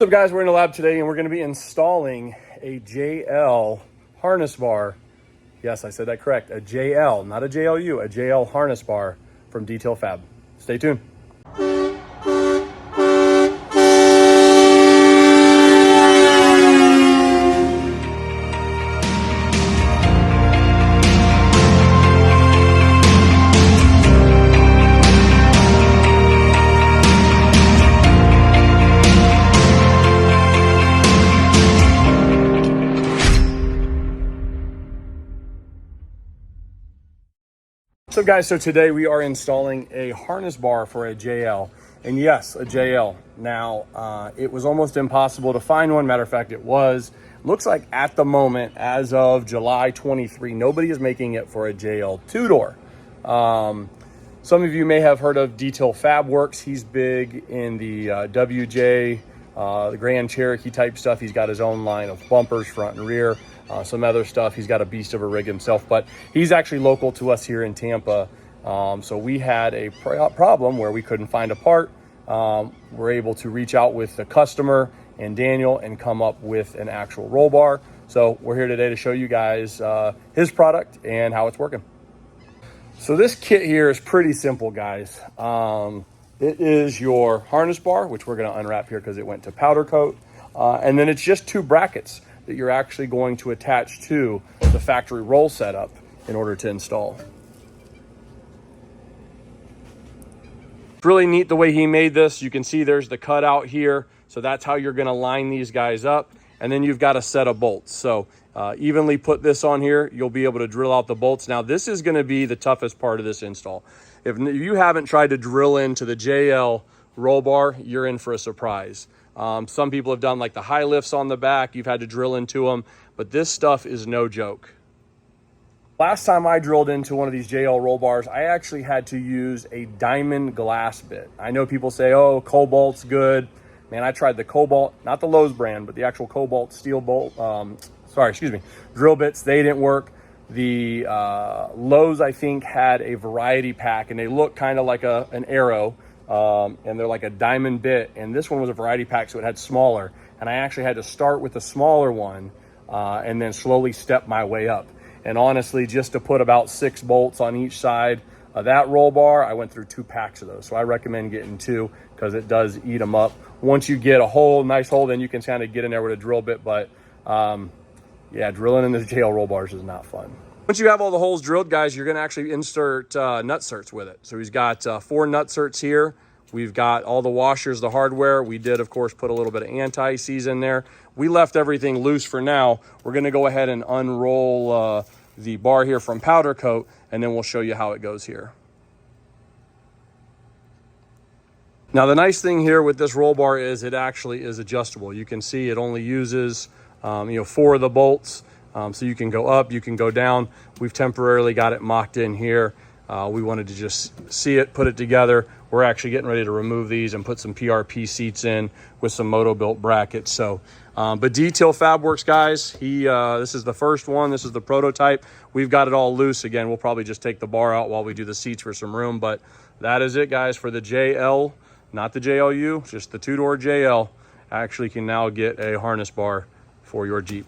What's up guys, we're in the lab today and we're going to be installing a JL harness bar. Yes, I said that correct. A JL, not a JLU, a JL harness bar from D.Till Fab. Stay tuned. So guys, so today we are installing a harness bar for a JL, and yes, a JL. Now, it was almost impossible to find one. Matter of fact, it was. Looks like at the moment, as of July 23, nobody is making it for a JL two-door. Some of you may have heard of D.Till Fabworks. He's big in the WJ, the Grand Cherokee type stuff. He's got his own line of bumpers, front and rear. Some other stuff. He's got a beast of a rig himself, but he's actually local to us here in Tampa. So we had a problem where we couldn't find a part. We're able to reach out with the customer and Daniel and come up with an actual roll bar. So we're here today to show you guys his product and how it's working. So this kit here is pretty simple, guys. It is your harness bar, which we're going to unwrap here because it went to powder coat. And then it's just two brackets that you're actually going to attach to the factory roll setup in order to install. It's really neat the way he made this. You can see there's the cutout here. So that's how you're gonna line these guys up. And then you've got a set of bolts. So evenly put this on here, you'll be able to drill out the bolts. Now this is gonna be the toughest part of this install. If you haven't tried to drill into the JL roll bar, you're in for a surprise. Some people have done like the high lifts on the back. You've had to drill into them, but this stuff is no joke. Last time I drilled into one of these JL roll bars, I actually had to use a diamond glass bit. I know people say, oh, Cobalt's good. Man, I tried the Cobalt, not the Lowe's brand, but the actual Cobalt steel bolt, drill bits. They didn't work. The Lowe's, I think, had a variety pack and they look kind of like an arrow. And they're like a diamond bit, and this one was a variety pack, so it had smaller, and I actually had to start with the smaller one and then slowly step my way up. And honestly, just to put about 6 bolts on each side of that roll bar, I went through 2 packs of those. So I recommend getting 2 because it does eat them up. Once you get a hole, nice hole, then you can kind of get in there with a drill bit, but yeah, drilling in the JL roll bars is not fun. Once you have all the holes drilled, guys, you're going to actually insert nut certs with it. So he's got 4 nut certs here. We've got all the washers, the hardware. We did, of course, put a little bit of anti-seize in there. We left everything loose for now. We're going to go ahead and unroll the bar here from powder coat, and then we'll show you how it goes here. Now, the nice thing here with this roll bar is it actually is adjustable. You can see it only uses 4 of the bolts. So you can go up, you can go down. We've temporarily got it mocked in here. We wanted to just see it, put it together. We're actually getting ready to remove these and put some PRP seats in with some moto-built brackets. So, but D.Till Fabworks, guys, this is the first one. This is the prototype. We've got it all loose. Again, we'll probably just take the bar out while we do the seats for some room. But that is it, guys, for the JL, not the JLU, just the 2-door JL. Actually can now get a harness bar for your Jeep.